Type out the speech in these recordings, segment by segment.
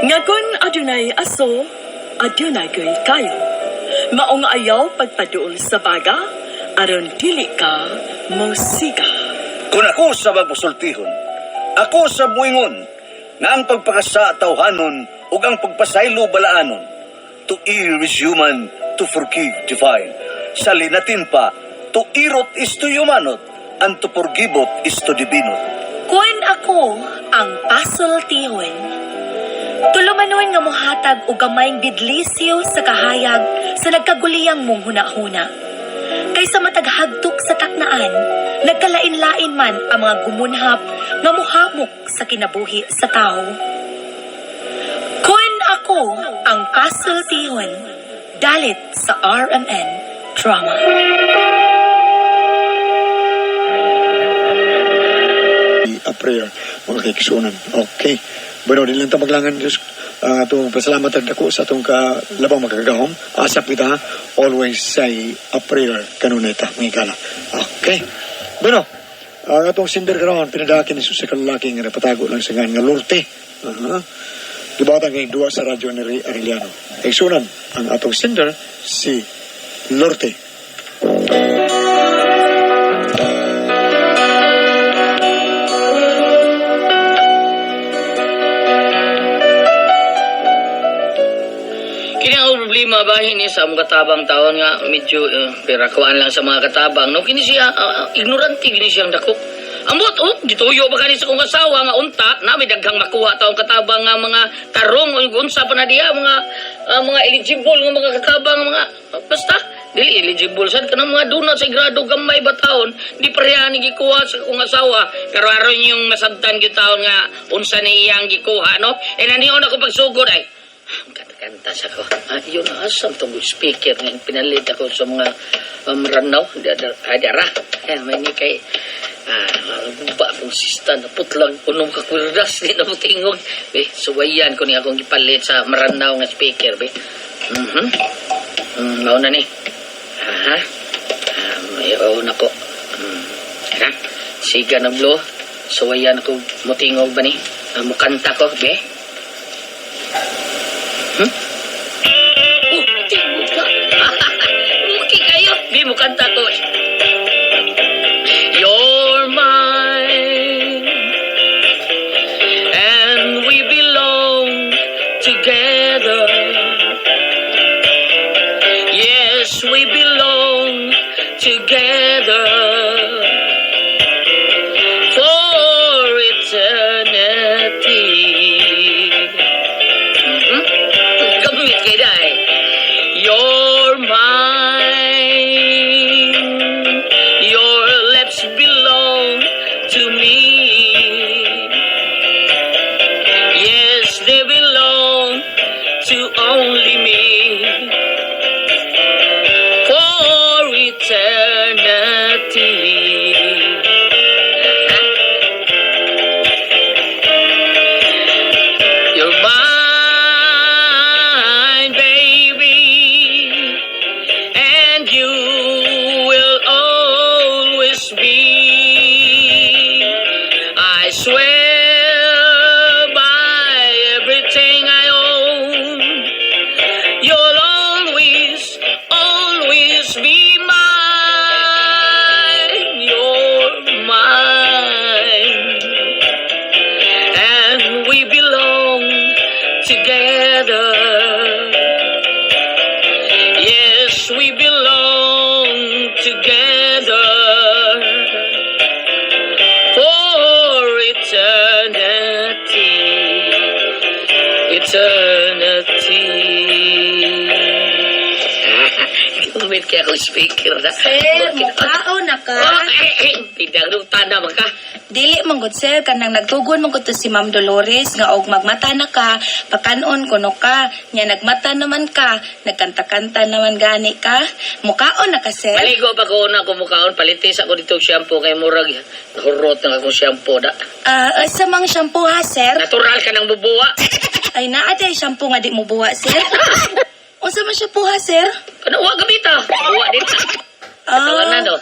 Ngagon adunay aso, adunay ko'y kayo. Maong ayaw pagpaduol sa baga, aron dili ka musiga. Kung ako sa magpasultihon, ako sa buingon, nga ang pagpakasa tawhanon ug ang pagpasaylo balaanon. To err is human, to forgive divine. Sa linatin pa, to irot is to humanot, and to forgivot is to divinot. Kuan ako ang pasultihon. Tulumanon nga mohatag og gamayng bidlisyo sa kahayag sa nagkaguliyang mong huna-huna. Kaysa mataghagtok sa taknaan, nagkalain-lain man ang mga gumunhap nga mohamok sa kinabuhi sa tao. Kuan ako ang pasultihon, dalit sa RMN Drama. A prayer, mga kaikisunan. Okay. Bueno, din lang ta maglangan Diyos atong pasalamat ako sa atong labang magagahom. Asap kita, always say a prayer kanuneta, mga kala. Okay. Bueno, ang atong sinder karon pinadakin ni sa kalaki nga napatago lang sa nga Lorte. Gibatan kay duwa sa radyo ni Arellano. Kaisunan ang atong sinder si Lorte. Problema bahin ni sa mga katabang taon nga medyo perakuan lang sa mga katabang no kini siya ignorante kini siyang dako ambot gituyo ba kani sa kong asawa nga unta na may daghang makuha taong katabang nga mga tarong unsa pa na diya mga eligible nga mga katabang mga basta dili eligible sad kanang mga dunat sa grado gamay ba taon di pareha ni gikuha sa kong asawa pero aron yung masabtan gyud taon nga unsa ni iyang gikuha no nanion ako pagsugod ay kanta sa ko. Yun ang asam itong speaker nga pinalit ako sa mga maranaw. Adara. May ni kay ba akong sista na putlang unong kakwirdas di na mutingog. Suwayan ko ni akong ipalit sa maranaw nga speaker. Mauna ni. Mayon ako. Siga na blow. Suwayan ako mutingog ba ni? Mukanta ko. Okay kayo. Di mo kanta ko. You're mine and we belong together. Yes, we belong together for eternity. You're mine. Your lips belong to me. Yes, they belong to only me. For eternity. You're mine. Swear by everything I own, you'll always, always be mine. You're mine, and we belong together. Yes, we belong together. Eternity. Kumit kaya ako speaker na. Sir, mukao na ka. Pidang nung tanda ka. Dili manggod sir kanang nagtugon man ko to si Ma'am Dolores nga og magmata na ka, pakanon kuno ka, nya nagmata naman ka, nagkanta-kanta naman gani ka. Mukaon na ka sir. Maligo pa ko na kumukaon palitis ako dito shampoo kay murag nahurot na akong shampoo da. Sa mang shampoo ha sir? Natural ka ng bubuwa. Ay naa day shampoo nga di mo buwa sir. Unsa man shampoo ha sir? Ano wa gamita? Buwa din. Katawan na, no?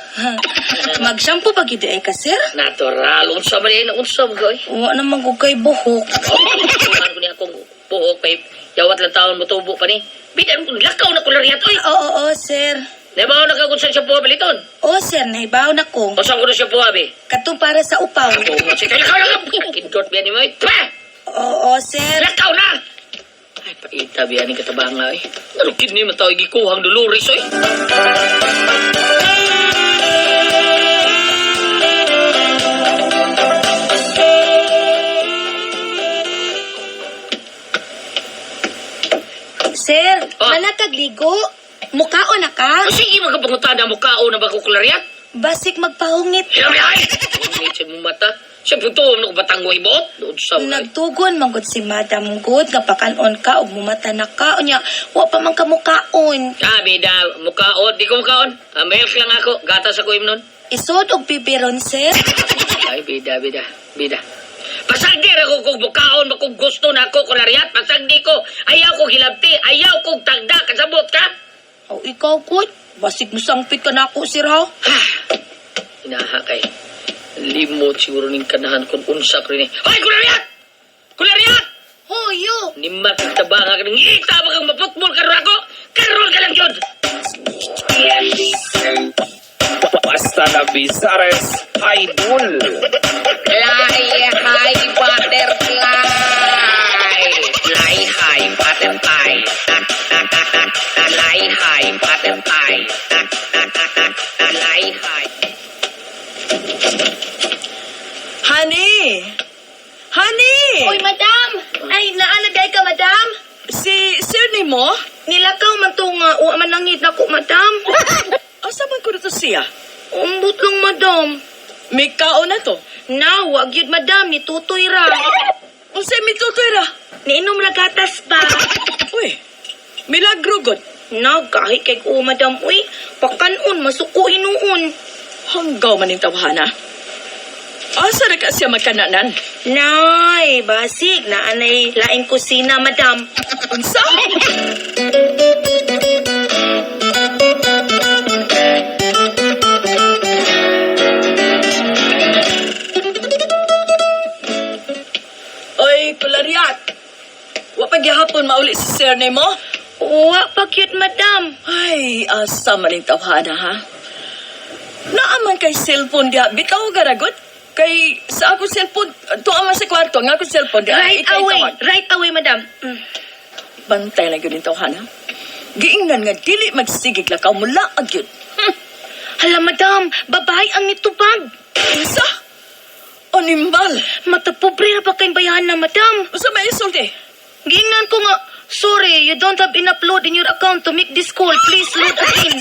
Mag-shampoo pa gid ay ka, sir? Natural. Unsa ba rin? Unsa ba koy? Wa naman ko kay buhok. Tuman ko niya akong buhok, pay. Yawat lang taon mo tubo pa ni. Bidan ko, lakaw na kularyat, oy. Oo, sir. Nabaw na kagod sa shampoo, baliton. Oo, sir, nahibaw na ko. O saan ko na shampoo, abi? Katong para sa upaw. Oo, sige, lakaw na ka. Kindot biyan ni mo, eh. Pa! Oo, sir. Lakaw na! Ay, paita biyan ni katabang nga, eh. Ano kini matawag ikuhang Dolores, oy? Sir, Ah. manakagligo. Mukao na ka? O sige, magkapangutada mo kao na ba ko kularyat? Basik magpahungit. Hirabi, ay! Ngit mo mata. Siyempre to, ano ko batangway boot? Doon sa mga. Nagtugon manggod si Madam Good nga pakanon ka ug mumata na ka unya wa pa man ka mukaon. Ah, bida, mukaon. Di ko mukaon. Milk lang ako. Gatas ako imnon. Isod og bibiron, sir. Ay, bida. Pasagdi ako kung mukaon, kung gusto na ako kularyat. Pasagdi ko. Ayaw ko hilabti. Ayaw kong tagda. Kasabot ka. O ikaw, Good. Basik mo sangpit ka na ako, sir, ha? Inaha kay. Limot siguro ning kanahan kung unsa ko rin. Hoy, kularyat! Kularyat! Hoyo! Nimat taba nga ka ng ita ba kang maputbol karon ako? Karon ka lang yun! Basta na Bizares, idol. Fly high butterfly! Fly high butterfly! Fly high butterfly! Fly high! Honey! Honey! Oy, madam! Ay, naalagay ka, madam? Si Sir ni mo? Nilakaw man to nga, wa man nangit na ko, madam. Asa man ko dito siya? Umbot lang, madam. May kao na to. Na, wag yun, madam. Nitutoy ra. Unsay mitutoy ra? Niinom ra gatas pa. Uy, milagro god. Na, kahit kay ko, madam. Uy, pakanon, masuko inuon. Hanggaw man yung tawhana. Asa na ka siya magkananan? Nay, basig na anay laing kusina, madam. Unsa? Oy, kularyat. Wa pa gihapon mauli si Sir ni mo? Wa pa cute, madam. Ay, asa man yung tawhana, ha? Naaman kay cellphone diha. Bitaw garagot. Kay sa ako cellphone, tuaman sa kwarto, nga ako cellphone diha. Right away, madam. Bantay na yun yung tawhana. Giingnan nga dili magsigig lakaw mula agyud. Hala, madam, babae ang nitubag. Isa? Animal. Mata pobre na pa kayong bayahan na, madam. Usa may isulti? Giingnan ko nga, sorry, you don't have enough load in your account to make this call. Please load again.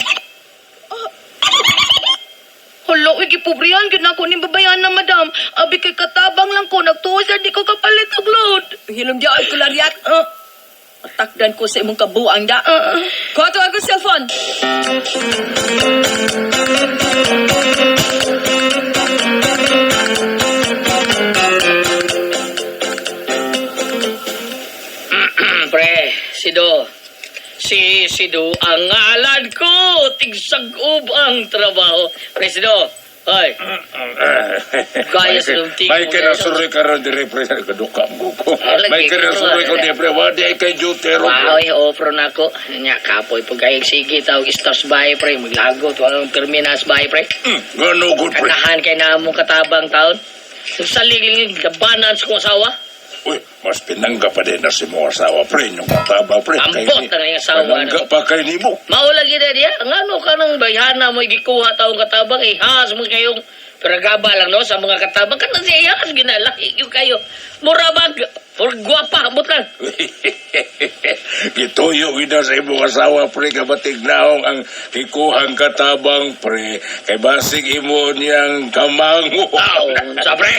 Hala, uy, gipobrihan, yun ako ni babayan na, madam. Abi kay katabang lang ko, nagtuwa di ko kapalit og load. Hilom di ay kularyat. Matakdan ko sa imong kabuang da. Kuha to ako cellphone. Pre, Sido ang ngalan ko. Tigsag-ub ang trabaho. Pre, Sido. Hoy. Kaya sa lumtik May mo, kinasuroy ka rin dire, pre. Kaduka mo ko. Lagi May ko kinasuroy ko rin. dire, pre. Wadi kay jutero. Wow, ofro na ko. Nya, kapoy pag kayong sige, tawag stars bahay, pre. Maglagot, walang terminas bahay, pre. Gano good, pre. Kanahan kay na mong katabang taon. Sa ligling, gabanan sa kong asawa. Uy, mas pinangga pa din na si mo asawa, pre. Yung mataba, pre. Ambot na nga yung asawa, Pinangga pa kay ni mo. Maulagi na diya. Ang ano ka ng bayhana mo, gikuha taong katabang, ihas mo kayong peragaba lang, no? Sa mga katabang, kanang siya, ihas, ginalaki yung kayo. Murabag, or guwapa, ambot lang. Gituyo ina sa imong asawa, pre. Kabatig naong ang kikuhang katabang, pre. Kay basig imo niyang kamango. Wow, sa pre.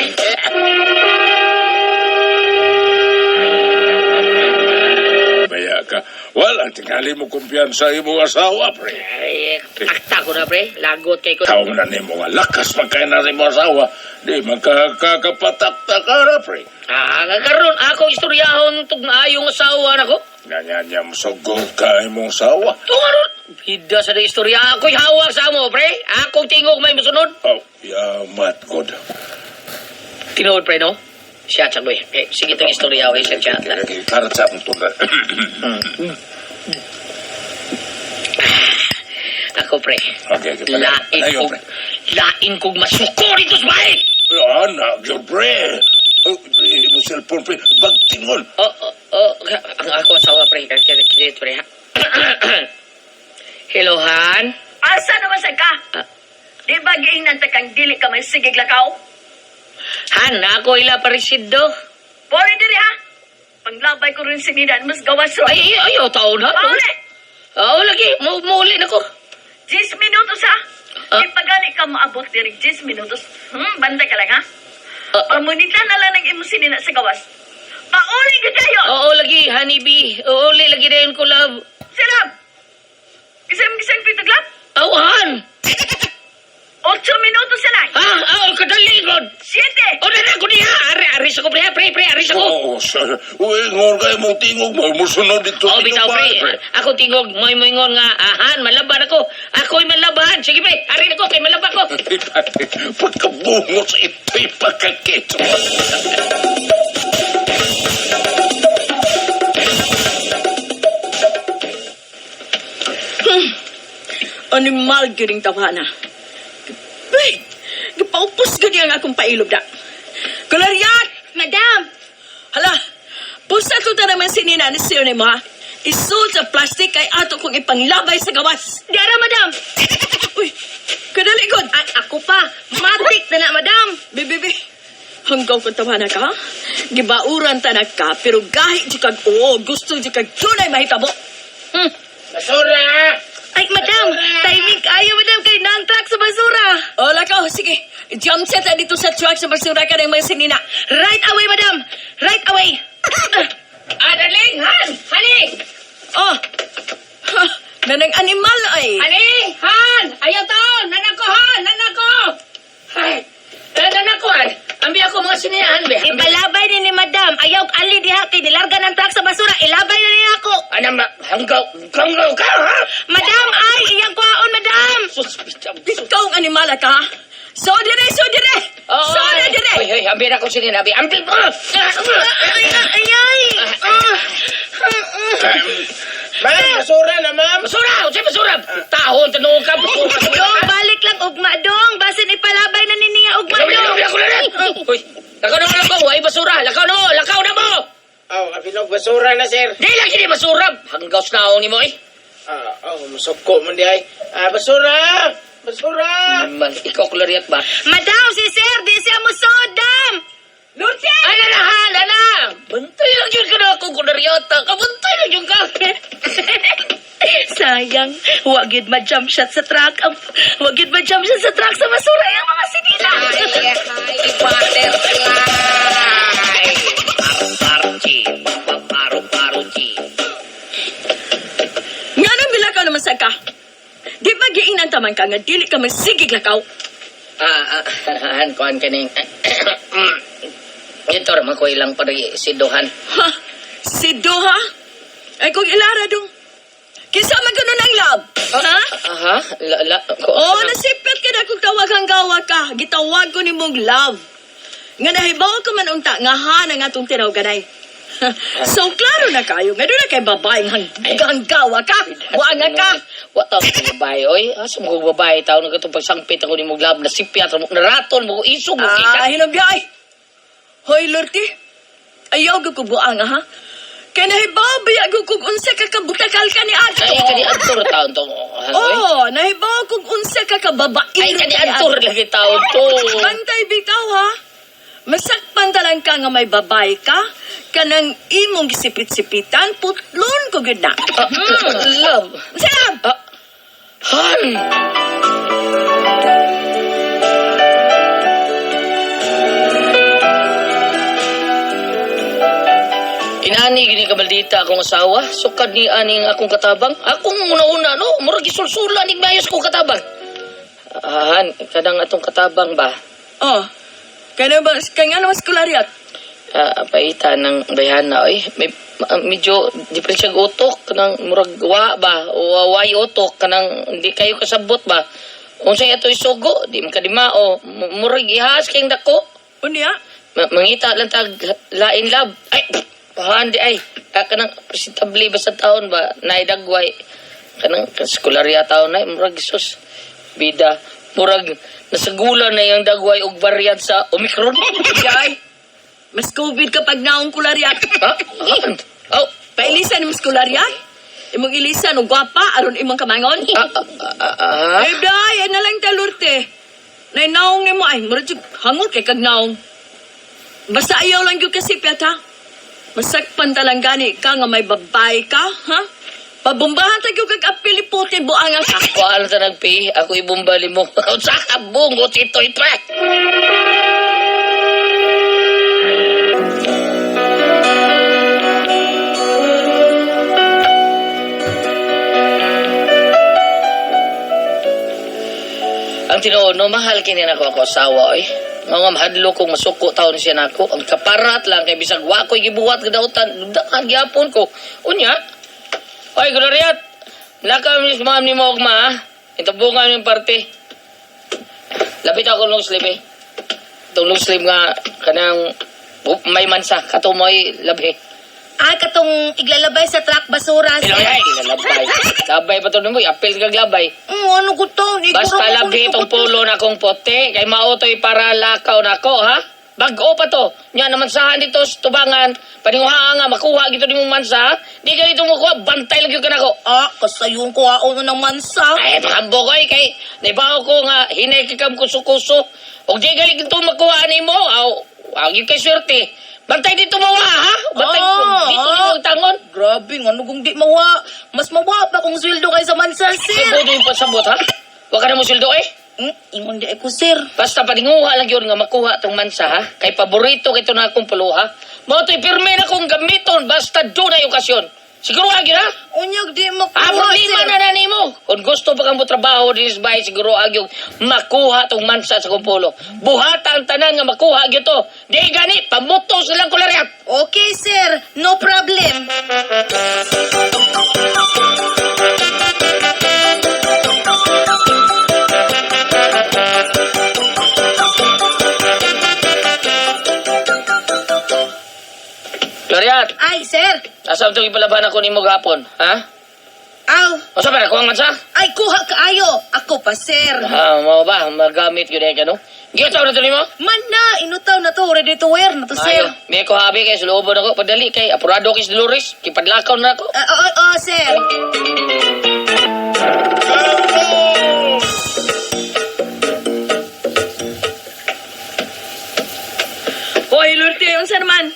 Baya ka. Wala, tingali mo kumpiyansa imong asawa, pre. Ay, takta ko na, pre. Lagot kay ko. Taong na ni mo nga lakas magkain na si mo asawa. Di magkakapatakta ka na, pre. Karon ako istoryahon tug naayong asawa nako. Nganyanyam sugod ka imong asawa. Tungaron, Bida sa na istorya. Ako'y hawak sa mo, pre. Akong tingog may masunod. Oh, yamat god. Tinuod, pre, no? Siya, tsagoy. Sige itong istorya, okay, siya. Karat sa akong tulad. Ako, pre. Okay. Lain Ayaw, kog, pre. lain kog masuko dito sa bahay. Anak, yun, pre. Mo cellphone, pre. Bagtingon. Ang ako asawa, pre. Kaya, pre, ha? Hello, Han? Asa naman sa ka? Di ba giingnan ta kang dili ka may sigig lakaw? Han, ako ila parisido. Pwede diri ha? Panglabay ko rin si Nidan, mas gawas ro. Ayaw, taon, ha? Pauli! Oo, lagi. Mauli na ko. 10 minutos ha? Di pa gani ka maabot diri 10 minutos. Banda ka lang ha? Pamunita na lang ng imo sinina sa gawas. Pauli ka kayo! Oo, lagi, honeybee. Oo, lagi na yun ko, love. Silab! Gisang pitaglap? Oo, Han. 8 minutos na lang. Ha? Oo, kadali, God. 7! O, na ko niya. Aris ako, pre, aris ako. Oo, sir. Uy, ngon kayo mong tingog. Musunod dito. Oh, bitaw, pre. Ako tingog, moy-moingon nga. Han, malaban ako. Ako'y malaban. Sige, pre. Arin ako, kay malaban ko. Pagkabungo sa ito'y pagkakito. Animal giring tawhana. Ay, gipaupos gani ang akong pailob da. Kularyat! Madam! Hala, pusa ko ta naman sinina ni siyo ni mo ha. Isul sa plastic kay ato kong ipanglabay sa gawas. Dara, madam! Uy, kadali god. Ay, ako pa. Matik na na, madam. Bibibi, hanggaw ko tawhana ka. Gibauran ta na ka, pero gahit di kag oo, gusto di kag tunay mahitabo. Basura! Ay, madam. Timing kayo, madam. Kay nang truck sa basura. O, lakaw, sige. Jump set na dito sa truck sa basura ka ng mga sinina. Right away, madam. Right away. Darling, Han! Honey! Oh, ha, nanang animal ay. Honey! Han! Ayaw to! Nanako, Han! Nanako! Ay! Nanako, Han! Ambi ako mga sinihan, be. Ipalabay ni madam. Ayaw ali diha kay nilarga ng truck sa basura. Ilabay na niya ako. Anam, hanggaw ka, ha? Madam, ay, iyang kwaon, madam. Sus, Ikaw ang animal ka. So dire. So dire. Hoy, ambi ako sinihan, ambi. Ambi mo! Ay. Ma'am, basura na, ma'am. Basura! Unsay basura? Tahon, tanong ka. Dong, balik lang ugma, dong. Basin ipalabay na ni niya ugma, dong. Lakaw na! Hoy, lakaw na lakaw. Ay, basura. Lakaw na mo! Oh, apinog basura na, sir. Di lagi ni basura. Hanggaw sa naong ni mo, eh. Musuko mo di ay. Basura! Basura! Man, ikaw kulariat ba? Madam, si sir, di siya musodam. Lourdes! Ala! Bantay lang yun ka na akong kulariata. Kabantay lang yun ka. Sayang, wagid ma-jump shot sa truck. Wagid ma-jump shot sa truck sa basura yung mga sinila. Butterfly! Paro-paro-chi. Nga nang bilakaw naman sa ka. Di ba giingnan taman ka nga dili ka masigig lakaw? Kuhan ka ning... Ito naman ko ilang pari si Dohan. Ha? Si Doha? Ay kung ilara dong. Kisa man ganun ang love. Ha? Aha? Oo, nasipit ka na kung tawagang gawa ka. Gitawag ko ni mong love. Nga nahibaw ka man unta nga ha na nga itong tinawaganay. So, klaro na kayo. Nga doon na kay babaeng hanggang gawa ka. Buanga ka. What ang babae, oy? Asa mo babae tao na katong pagsangpit ako ni mong lab na sipyat mo na raton mo isog mo kita. Hinabiyay. Hoy, Lorty. Ayaw ko buanga, ha? Kaya nahibaw biya ko kung unsa ka kabutakal ka ni Ato. Ay, kani antor taon to. Oo, nahibaw kung unsa ka kababae. Ay, kani antor lagi taon to. Bantay bitaw, ha? Masakpan talang ka nga may babae ka, kanang imong gisipit-sipitan, putlon ko gud na. Love. Sam! Han! Inani gini ka maldita akong asawa, sukad ni aning akong katabang. Akong una-una, no? Murag isulsula ning mayos kong katabang. Han, kadang atong katabang ba? Oh, kaya ba, kaya nga naman skulariat? paitan ng bayhana oy. May medyo diferensya utok kanang murag wa ba o way utok kanang hindi kayo kasabot ba. Unsay ato isugo di man kadimao murag ihas kayong dako. Unya? Mangita lang tag lain lab. Ay pahandi ay kanang presentable ba sa taon ba naidagway kanang eskularya taon na murag sus bida murag nasagula na yung dagway og variant sa Omicron. Jay, mas COVID kapag naong kularya. Ha? Oh, Pailisan mas kularya. Imong ilisan o gwapa aron imong kamangon. Ay, day, ay na lang talurte. Nay naong nimo ay, murag jud hangol kay kag naong. Basta ayaw lang yung kasipyat ha. Masakpan talang gani ka nga may babay ka, ha? Pabumbahan tayo kag apiliputin buangan ka. ako alam sa nagpi, ako ibumbali mo. Sa kabong, o titoy pa. Ang tinuod, no, mahal kini nako ako asawa, oy. Mga mahadlo kong masuko taon siya nako. Ang kaparat lang, kay bisag wa ko'y gibuhat kadautan. Dudakan gyapon ko. Unya, oy, Gloriat, nakamiss ma'am ni mo ma, ha? Itabungan yung parte. Lapit ako long sleeve, eh. Itong long sleeve nga, kanang may mansa, katumoy labi. Katong iglalabay sa truck basura, sir. Ay, labay. Labay pa to mo, apel kag labay. Ano ko to? Basta labi itong pulo na kong puti, kay mautoy para lakaw na ko, ha? Bago pa to. Nya naman sa dito sa tubangan, paninguha nga, makuha gito ni mong mansa, ha? Di ka dito makuha, bantay lang yung kanako. Kasayon ko ako na naman sa. Ay, makambo ko kay naibaw ko nga, hinay kikam kuso-kuso. O di galing ito makuha ni mo, yun kay swerte. Bantay dito mawa, ha? Bantay dito ni mo tangon. Grabe, ano kung di mawa. Mas mawa pa kung sweldo kay sa mansa, sir. Siguro yung pasabot, ha? Huwag ka na mo sildo, eh. Ingon di ako, sir. Basta paninguha lang yun nga makuha tong mansa, ha? Kay paborito kito na akong puluha. Mo to'y pirme na kong gamiton, basta doon ay okasyon. Siguro agyo na? Unyag di makuha, Problema sir. na na nimo. Kung gusto pa kang trabaho din sa bahay, siguro agyo makuha tong mansa sa kumpulo. Buhata ang tanan nga makuha agyo to. Di gani, pamutos na lang kularyat. Okay, sir. No problem. Kularyat, Ay, sir. nasa itong ipalaban ako ni mo gapon, ha? Aw. O sa para, kuha ang mansa? Ay, kuha kaayo. Ako pa, sir. Mo ba, magamit yun eh, kano? Gitaw na to ni mo? Man na, inutaw na to. Ready to wear na to, sir. Ayo, may ko habi kay sulubon ako, padali kay apurado kay Dolores, kipadlakaw na ako. Sir. Hoy, Lurte, unsa naman?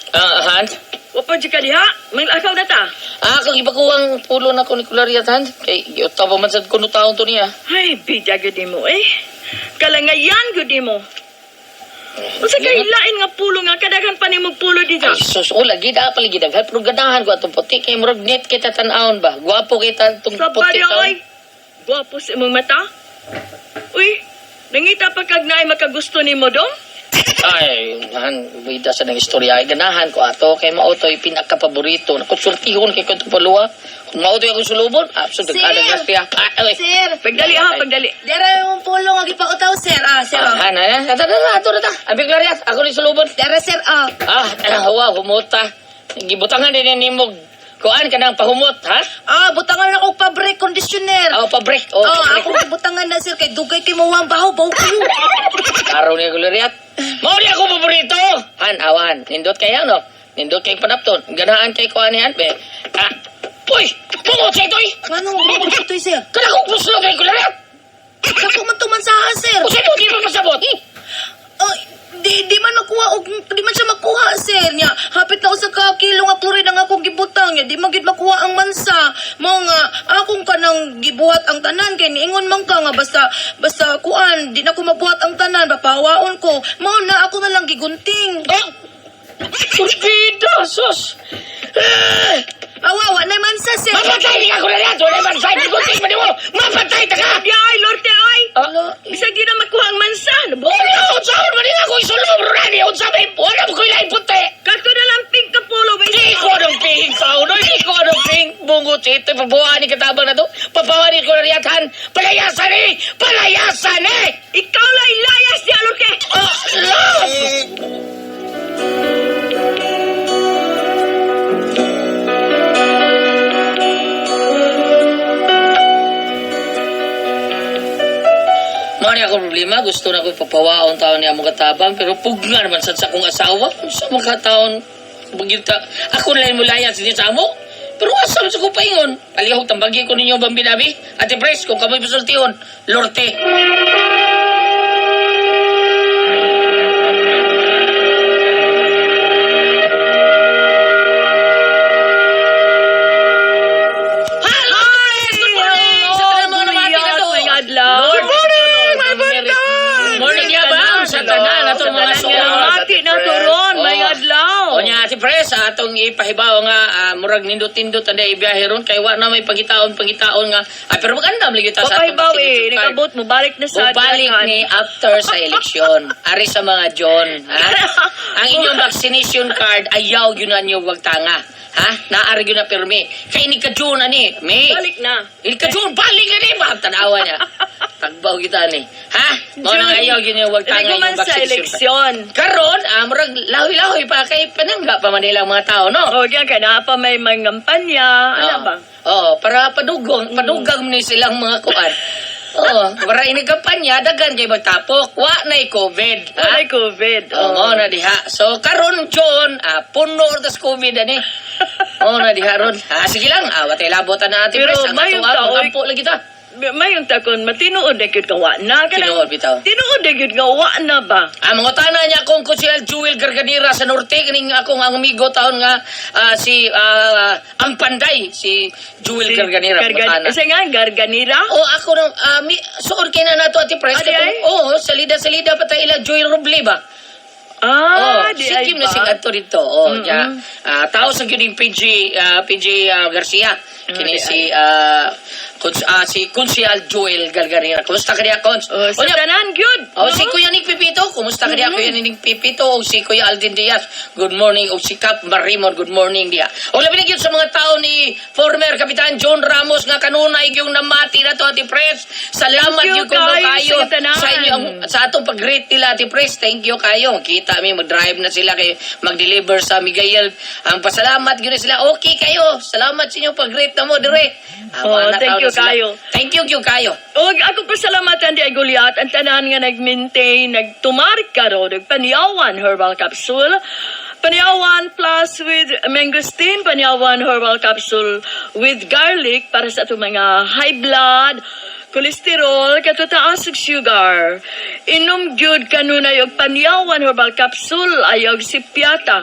Han? Wapa di ka diha? May lakaw na ta. Ako ibakuwang pulo na ko ni Kulariat, Han. Kay, yota pa man sa kuno taon to niya. Ay, bida gud mo eh. Kalangayan gud mo. Unsa kay lain nga pulo nga kadaghan pa nimo pulo dito? Ay, sus, lagi da paligid. Pero ganahan ko atong puti. Kay murag net kita tanawon ba? Gwapo kita itong Sa puti bada taon. oy. Gwapo sa imong mata. Uy, nangita pa kag naay makagusto nimo dong? Ay, Han, bida sa nang istorya. Ay, ganahan ko ato. Kay mautoy pinakapaborito. Nakonsultihon kay ko itong paluwa. Kung mautoy akong sulubon, absent, Sir! nagkadang gastiya. Ay, Sir. Pagdali ha, pagdali. Dara yung pulo nga gipautaw, sir. Sir. Han, ato na ta. Abi Clariat, ako ni sulubon. Dara, sir. Hawa, humuta. Gibutangan din ni mo. Kuan ka ng pahumot, ha? Butangan na ko fabric conditioner. Pa-break. Ako butangan na, sir. Kay dugay kay mawang baho kayo. Araw niya Gloriat. Mauli ako paborito. Han, awan. Nindot kaya, no? Nindot kay panapton. Ganahan kay kuan ni Han, be. Uy! Pungot sa ito'y! Anong ito, sir? Kana kong puso kay Gloriat! Kako man tumansaha, sir. O sa'yo, di pa masabot. Di man makuha di man siya makuha, sir nya. Hapit na usa ka kilo nga chlorine ang akong gibutang nya. Di man gid makuha ang mansa. Mao nga akong kanang gibuhat ang tanan kay niingon man ka nga basta kuan di na ko mabuhat ang tanan papawaon ko. Mao na ako na lang gigunting. Turbida, sus! Awawa na mansa, sir. Mapatay di ka Gloriat! Wala man sa'yo, gunting mo di mo! Mapatay ta ka! Ay, Lorte, ay! Bisag di na makuha ang mansan. Wala, unsaon man din ako isulong rani, unsaon wala mo ko ilay puti. Kato na lang pink na polo. Di ko anong ping ikaw, no? Di ko anong ping bungot ito. Pabuhaan ni katabang na to. Papawanin ko na riyatan. Palayasan eh! Palayasan eh! Ikaw lang ilayas di alor ke. Oh, love! Mani ako problema, gusto na ko papawaon taon niya mga katabang, pero pugna naman sa kong asawa. Sa mga taon, bagita, ako na lang mulaya sa sa mo. Pero asam sa ko paingon. Palihog, tambagin ko ninyo bambinabi. Ate Pres, kung kamoy pasultihon, Lorte. Hello, Pres! Good morning! Sa tanan mga namati na to. Good morning, my birthday! Good morning, yabang! Sa tanan na to mga suwa. Mati na turon. May Oh. adlaw. O niya, Ate Pres, atong ipahibaw nga, murag nindot-tindot ang ibiyahe ron, kay wa na may pangitaon nga, pero maganda, malagyan ta sa atong Papaybaw signature card. Nakabot mo. Balik na sa Bubalik atrakan. ni after sa eleksyon. Ari sa mga John. Ha? Ang inyong vaccination card, ayaw yun na niyo wagtanga. Ha? Naari yun na pirmi. Kay ni ka-June, ani? May. Balik na. Ni ka-June, balik ka ni. Mahal tanawa niya. Tagbaw kita ni. Ha? Mo nang ayaw yun yung wagtanga Hindi ko man yung sa vaccination card. eleksyon. Karon, murag lahoy-lahoy pa kay panangga pa Manila mga tao, no? O, yan ka na pa may mga kampanya. Ano ba? Oo, para padugang ni silang mga kuan. Oo, para ini kampanya dagan kay magtapok, wa nay COVID, ha? Ay, COVID. Oo, na diha. So karon John, puno tas COVID ani. Oo na diha ron. Sige lang, watay labotan na Ate Pero Pres, ang mayong atuwa, tao, magkampo lagi ta. Mayong takon, matinuod na yun gawa na. Tinuod, bitaw. Tinuod na yun gawa na ba? Mga tanan niya kung Kusyal Jewel Garganira sa Norte, kaning akong ang amigo taon nga si ang Panday, si Jewel Garganira. Isa nga, Garganira? Oh, ako nang suod kay na nato Ate Pres. Adi ay? Oo, salida-salida pa tayo ila Joy Roble ba? Di si ay Kim na ba? si Adto dito. Ya. Tao sa gyud PG Garcia. Kini si si Kunsyal Joel Garganira. Kumusta ka diya, Kons? Sa tanan, good. Si Kuya Nick Pipito, kumusta ka diya, Kuya Nick Pipito, o si Kuya Alden Diaz, good morning, o si Cap Marimon, good morning diya. O labi na gyud sa mga tao ni former Kapitan John Ramos nga kanunay yung namati na to, Ate Pres. Salamat Thank you yung kuno kayo sa tanan. sa inyong sa atong pag-greet nila, Ate Pres. Thank you kayo. Kita mi mag-drive na sila kay mag-deliver sa Miguel. Ang pasalamat gyud sila. Okay kayo. Salamat sa inyong pag-greet na mo dire. Thank you kayo. Thank you kayo. O, ako pasalamatan di ay Goliath, ang tanan nga nag-maintain, nagtumarka ro, nagpanyawan herbal capsule, Panyawan plus with mangosteen, Panyawan herbal capsule with garlic para sa itong mga high blood, cholesterol, katutaas og sugar. Inom gyud kanunay og Panyawan herbal capsule ayog sipiata.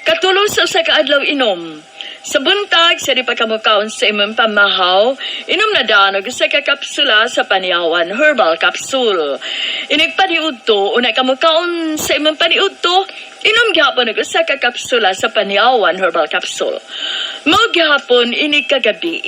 Katulong sa usa ka adlaw inom. Sa buntag, sa di pa kamukaon sa imong pamahaw, inom na danog sa kakapsula sa Panyawan Herbal Capsule. Inig paniudto, unay kamukaon sa imong paniudto, inom gihapon og sa kakapsula sa Panyawan Herbal Capsule. Mao gihapon inig kagabi.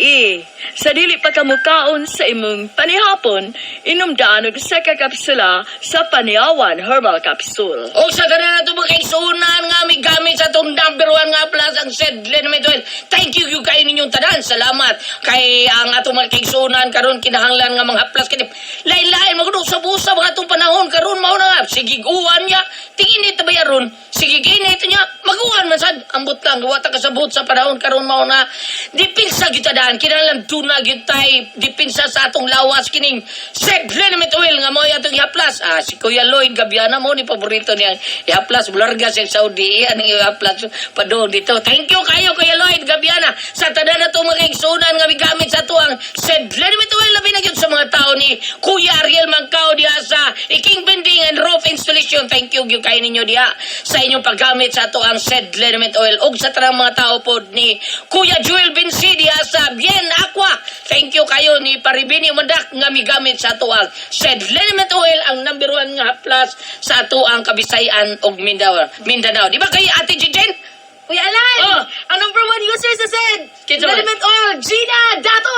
Sa dili pa kamukaon sa imong panihapon, inom danog sa kakapsula sa Panyawan Herbal Capsule. O sa ganun na ito mga kaisunan nga may gamit sa itong number 1 nga plus ang Sedlen Metuel. Thank you kayo ninyong tanan. Salamat kay ang atong mga kaisunan karon kinahanglan nga mga plus kinip. Lain-lain magudog sa busa mga itong panahon karon mao na nga. Sige uwan niya. Tingin ito bayaron. Sige ginit niya. Maguwan man sad. Ambot lang. Gawata ka sa buot sa panahon karon mao na. Dipinsa kita daan. Kinahanglan tuna gitay. Dipinsa sa atong lawas kining Sedlen Metuel nga mo atong ihaplas. Si Kuya Lloyd Gabiana mo ni paborito niya. Ihaplas Blarga sa Saudi. Ang ihaplas padong dito. Thank you kayo Kuya Lloyd Gabiana sa tanan na itong mga kaigsunan nga migamit sa tuang Sedlen Metuel labi na yun sa mga tao ni Kuya Ariel Mangkao diha sa Iking Bending and Roof Installation. Thank you kayo ninyo diha sa inyong paggamit sa tuang Sedlen Metuel ug sa tanang mga tao pod ni Kuya Joel Bensi diha sa Bien Aqua. Thank you kayo ni Paribini Mandak nga migamit sa tuang Sedlen Metuel ang number 1 nga plus sa tuang Kabisayan ug Mindanao. Di ba kay Ate Jijen? Kuya Alan! Oh. Ang number 1 user sa SED! Kinsa man? Element Oil! Gina Dato!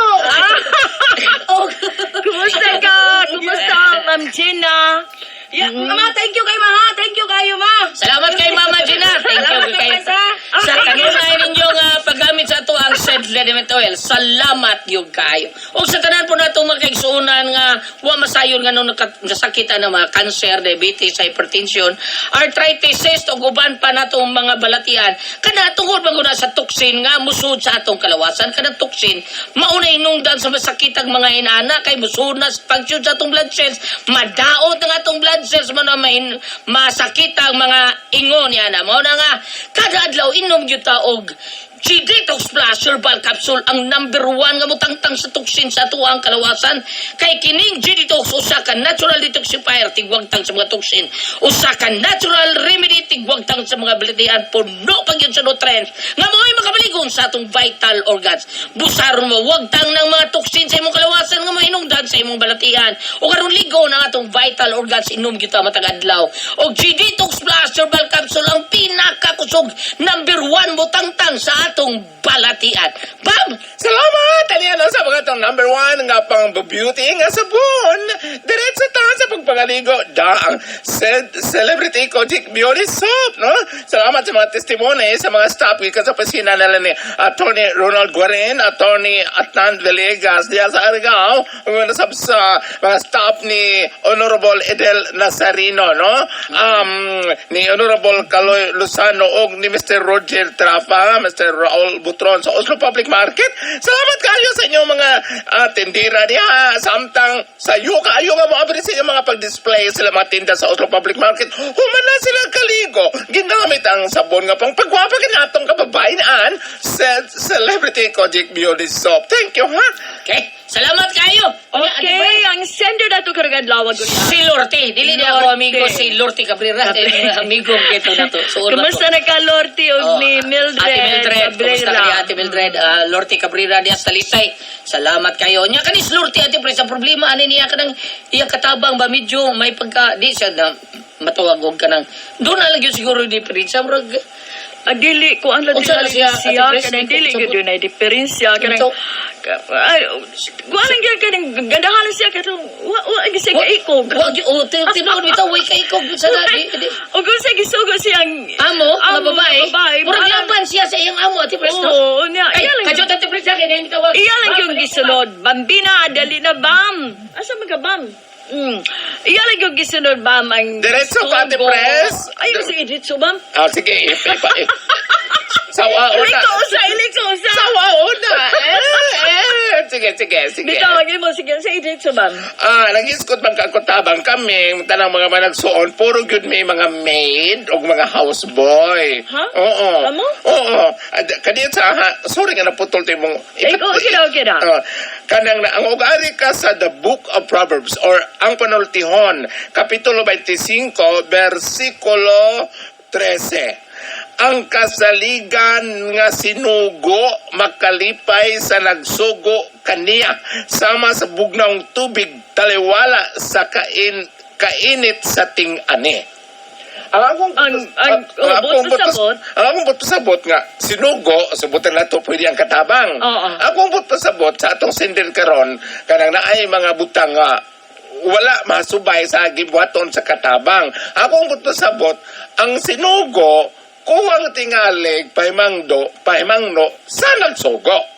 Kumusta ka? Kumusta? Liniment Oil. Salamat yung kayo. O sa tanan po na itong mga kaigsuunan nga wa masayon nga nung nasakitan ng mga cancer, diabetes, hypertension, arthritis, cyst, o guban pa na itong mga balatian. Kada tungkol maguna sa toxin nga musud sa atong kalawasan. Kada toxin, mauna inungdan sa masakitang mga inana kay musud na sa function sa atong blood cells. Madaot ng atong blood cells mo na masakitang mga ingon yan. Mao na nga, kada adlaw inom gyud ta og G-Detox Plus Herbal Capsule ang number 1 nga mutangtang sa toxin sa atuang kalawasan. Kay kining G-Detox usa ka natural detoxifier tigwagtang sa mga toxin. Usa ka natural remedy tigwagtang sa mga balitian puno pa gyud sa nutrients nga mo'y makabaligon sa atong vital organs. Busaron mo wagtang ng mga toxin sa imong kalawasan nga mahinungdan sa imong balatian. O karon ligo ng atong vital organs inom gyud ta matag adlaw. Og G-Detox Plus Herbal Capsule ang pinakakusog number 1 mutangtang sa atong balatian. Bam! Salamat! Taniyan sa mga itong number 1 nga pang beauty nga sabon. Diretso ta sa pagpangaligo. Da ang Celebrity Kojic Beauty Soap, no? Salamat sa mga testimony sa mga staff sa opisina nila ni Attorney Ronald Guarin, Attorney Atnan Villegas, diya sa Argao, sa mga staff ni Honorable Edel Nazarino, no? Ni Honorable Caloy Luzano o ni Mr. Roger Trafa, Mr. Raul Butron sa Oslo Public Market. Salamat kayo sa inyong mga tindira diha. Samtang sayo kayo nga maabri sa inyong mga pag-display sila mga tinda sa Oslo Public Market. Human na sila kaligo. Ginamit ang sabon nga pang pagwapa kinatong kababayan Celebrity Kojic Beauty Soap. Thank you, ha? Okay? Salamat kayo. Okay, ang sender na ito karagadlaw ko niya. Si Lorte. Dili na ako amigo si Lorte Cabrera. Amigo kito na to. So, Kumusta na ka, Lorty, o ni Mildred? Ate Mildred. Kumusta ka ni Ate Mildred? Lorte Cabrera diya sa Talisay. Salamat kayo. Nya kanis Lorte ate pre sa problema ani niya kanang iya katabang ba medyo may pagka di siya na matuwagog ka nang doon na lang yun siguro di pre sa murag Dili ko ang lahat Unsa na siya, siya Ate Pres? kanang dili Sabot. ko na diferensya kanang Ito. Gualang gyud kanang gandahan siya kanang wa gisa ka ikog. Wag o tinuod bitaw way kay ko sa dadi. O kung sa gisugo siyang Amo, nga babae. Murag parang- yaman siya sa iyang amo Ate Pres. no? Oo, niya. Ay, Iya lang. kadyo Ate Pres sa akin hindi tawag. Iya lang yung gisunod. Bambina, dali na bam. Asa man ka bam? Iya lang yung gisunod bam ang Diretso ka, Ate sugo. Pres. Ay, sige, diretso bam. Sige, Sawa una. Iliko sa. Sawa una. Sige. Bitawagin mo, sige, sa diretso bam. Nag-iskot man kakutabang kami, tanang mga managsuon, puro gyud may mga maid o mga houseboy. Ha? Oo. Amo? Oo. Kadiyat sa, sorry nga naputol tayo mong... Okay na. Kanang na, ang ugari ka sa The Book of Proverbs or ang panultihon, Kapitulo 25, versikulo 13. Ang kasaligan nga sinugo makalipay sa nagsugo kaniya sama sa bugnaong tubig taliwala sa kainit sa ting-ani. Ang akong buto sabot nga sinugo sabutan nato pwede ang katabang. Oo. Akong buto sabot sa atong sender karon kanang naay mga butang nga wala masubay sa gibuhaton sa katabang. Akong buto sabot ang sinugo kuwang tingalig paimangno sa nagsugo.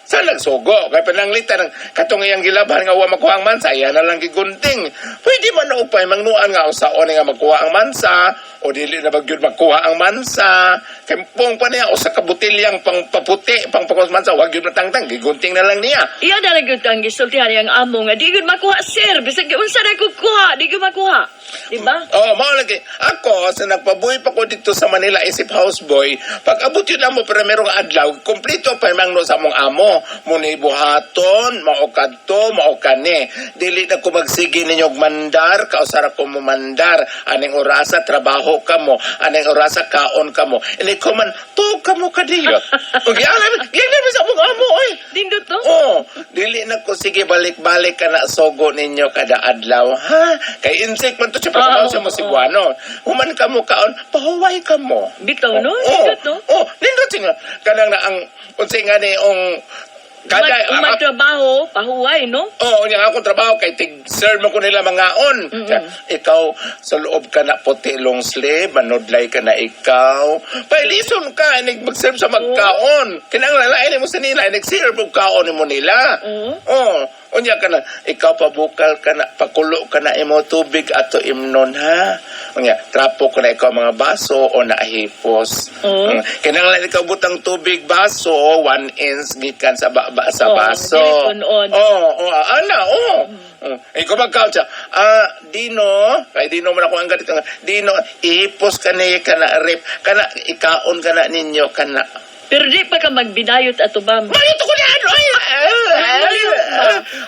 Sa nagsugo, kaya pananglitan ng katungayang gilaban nga wa makuha ang mansa, yan na lang gigunting. Pwede man na upay mangnuan nga usaon nga makuha ang mansa, o dili na bagyod makuha ang mansa, kempong pa niya, o sa kabutilyang pang paputi, pang pakos mansa, wag yun matangtang, gigunting na lang niya. Iya na lang yung ang gisultihan yung amo nga. Di ko makuha, sir. Bisag unsa na kukuha. Di ko makuha. Diba? Mao lagi. Ako, sa nagpabuhi pa ko dito sa Manila, isip houseboy, pag abot yun lang mo primerong adlaw, kumplito pa mangno sa mong amo. Muni buhaton, maokadto, maokane. Dili na ko magsige ninyo mandar, kausara ko mo mandar. Aning orasa, trabaho ka mo. Aning orasa, kaon ka mo. Ini ko man, to ka mo kadiyo. Gyalan sa mong amo, oy. Dindot to? Dili na ko sige balik-balik ka na sogo ninyo kada adlaw. Ha? Kay insect man to siya pagkamaw sa Cebuano. Human ka mo kaon, pahuway ka mo. Bitaw, no? Oo. Dindot, no? Nindot nga. Kanang na ang unsay nga ni ang Kung may trabaho, pahuway, no? Oo, niya akong trabaho kay tig-serve mo ko nila mga on. Ikaw, sa loob ka na puti long sleeve, manudlay ka na ikaw. Pailison ka, inig mag-serve sa magkaon. Kinanglalay mo sa nila, inig-serve mo kaon mo nila. Oo. Unya ka na, ikaw pabukal ka na, pakulo ka na imo tubig ato imnon ha. Unya, trapo ko na ikaw mga baso o naahipos. Kinanglan ikaw butang tubig baso, 1 inch gikan sa sa baso. Ikaw magkaon siya. Dino, kay Dino man ako ang ganito nga. Dino, ihipos ka na rip, kana ikaon ka na ninyo, kana. Pero di pa ka magbidayot ato ba? Mayot ko na ano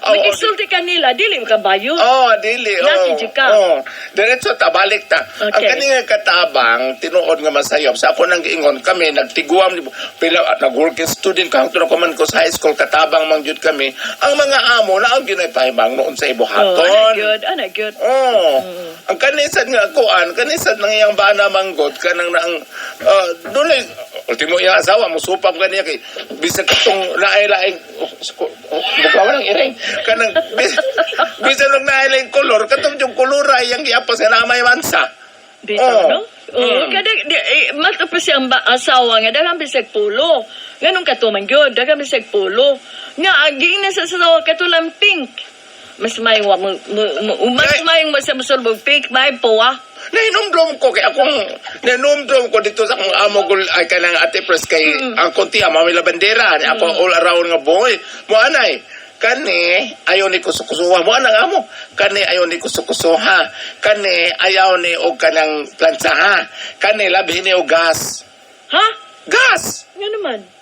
Mag-isulti ka nila, dili ka bayo. Dili. Laki ka. Diretso ta, balik ta. Okay. Ang kanina katabang, tinuod nga masayop. Sa ako nang giingon kami, nagtiguam, nag-working student, kahit na kuman ko sa high school, katabang mangyud kami. Ang mga amo na ang ginaypahimang noon sa ibuhaton. Ana good. Ang kanisad nga kuan, kanisad nang iyang bana manggod, kanang na ang, doon ay, ultimo iyang asawa, musupap ka niya kay, bisag katong naay-laing, bukawa ng iring, kanang, bisag nung naay-laing kolor, katong yung kolora, iyang giapas nga namay mansa. Dito, no? Kada, matapos siyang asawa nga, dagang bisag pulo. Ganun katuman yun, dagang bisag pulo. Nga, aging nasa asawa, katulang pink. Mas mayong mo sa masulbog pink, may puwa. Nainumdum ko kay akong nainumdum ko dito sa akong amo gul ay kanang ate pres kay ang konti ama may bandera ni ako all around nga boy mo anay kani ayo ni kusukusuha mo anang amo kani ayo ni kusukusuha kani ayaw ni og kanang plansaha kani labi ni og gas Ha? gas Nga naman.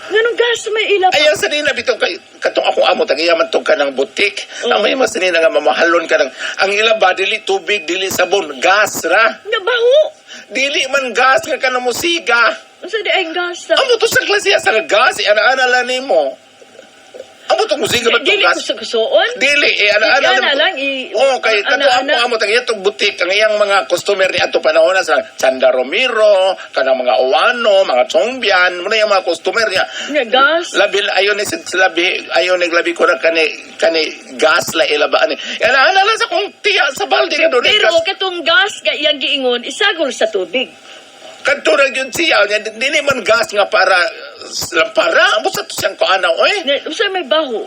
Ganun gas may ila pa. ayaw sa nila bitong kay katong akong amo tagayaman tong kanang butik ang may mas nila nga mamahalon kanang ang ilaba dili tubig dili sabon gas ra Nga baho. dili man gas nga kanang musiga. Unsa di ay gas sa... Amo to sa klase sa gas, ana-ana lang nimo. Amo to musika ba Dili gas? kusukusoon. Dili, ana-ana Ana lang kay kato amo tag itong butik ang iyang mga customer ni ato panahon sa Sanda Romero, kanang mga Owano, mga Chongbian, mo na yung mga customer niya. Nga gas. Labi ayon ni ayon naglabi ko na kani gas la ilaba ani. Ana-ana lang sa kung tiya sa balde nga doon. Pero katong gas nga iyang giingon, isagol sa tubig. Kadto ra gyud siya, dili man gas nga para amo sa to siyang kuana oy. Unsa may baho.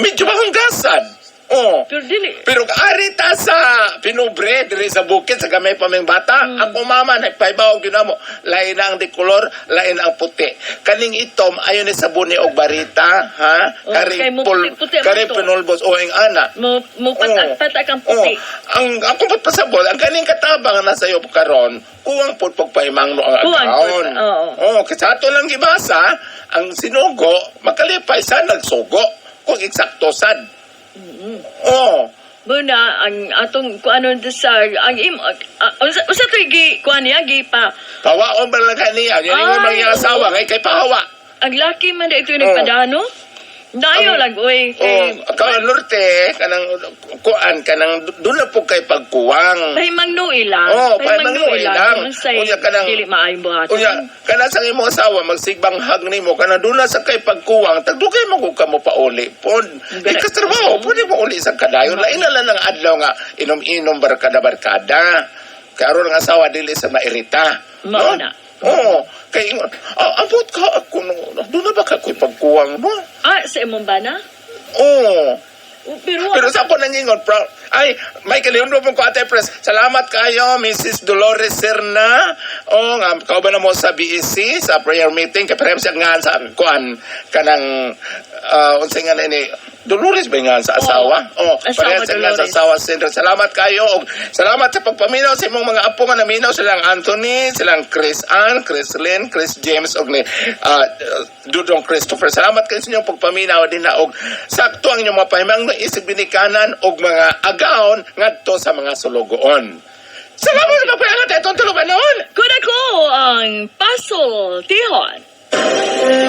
Medyo akong gasan. Oh. Pero dili. Pero kaari ta sa pinubre, diri sa bukid, sa gamay pa ming bata. Ako mama, nagpaibaw ginamo. Lain ang di kolor, lain ang puti. Kaning itom, ayon ni sabon ni og barita, ha? Kay mo puti-puti kari man to. pinulbos, o ing ana. Mo patak ang puti. Ang ako papasabol, ang kaning katabang na sayo karon, kuwang pud pagpaimang no ang Kuwang akaon. pud, oo. Kasi ato lang gibasa, ang sinugo, makalipay sa nagsugo. Kung eksakto sad. Muna, ang atong kuanon sa ang usa to kuan niya pa Pawaon ba lang kaniya? Yan yung mga asawa, ngay kay pahawa. ang laki man ito yung nagpadano. Dayo lang oy. Ka norte, kanang kuan, kanang doon na po kay pagkuwang. Pahimang no ilang. Pahimang no ilang. Unya kanang dili maayong buhaton. Unya, kana sa imong asawa, magsigbang hag nimo, kana doon na sa kay pagkuwang, tagdugay mo ka mo pauli. Pon, ikas trabaho, pwede mo uli sa kadayon. Lain na lang ng adlaw nga, inom-inom barkada-barkada. Kaya aron ang asawa, dili sa mairita. Mauna. Kay abot ka ako doon na ba ka ko'y pagkuwang mo? Sa imong bana? Pero Pero sa ako nangingon, ay, may kaliyon mo po ko, Ate Pres. Salamat kayo, Mrs. Dolores Serna. Nga, kao ba na mo sa BEC, sa prayer meeting, kaya parehas siya nga sa kuan, kanang, unsay nga na ini, Dolores ba nga sa asawa? Parehas siya nga sa asawa center. Salamat kayo. Salamat sa pagpaminaw sa imong mga apo nga naminaw. Silang Anthony, silang Chris Ann, Chris Lynn, Chris James, og ni Dudong Christopher. Salamat kayo sa inyong pagpaminaw din na og sakto ang inyong mga pahimang na isig binikanan og mga agaon ngadto sa mga sulugoon. Salamat sa pagpayangat itong tuluban noon. kun ako ang Puzzle Tihon.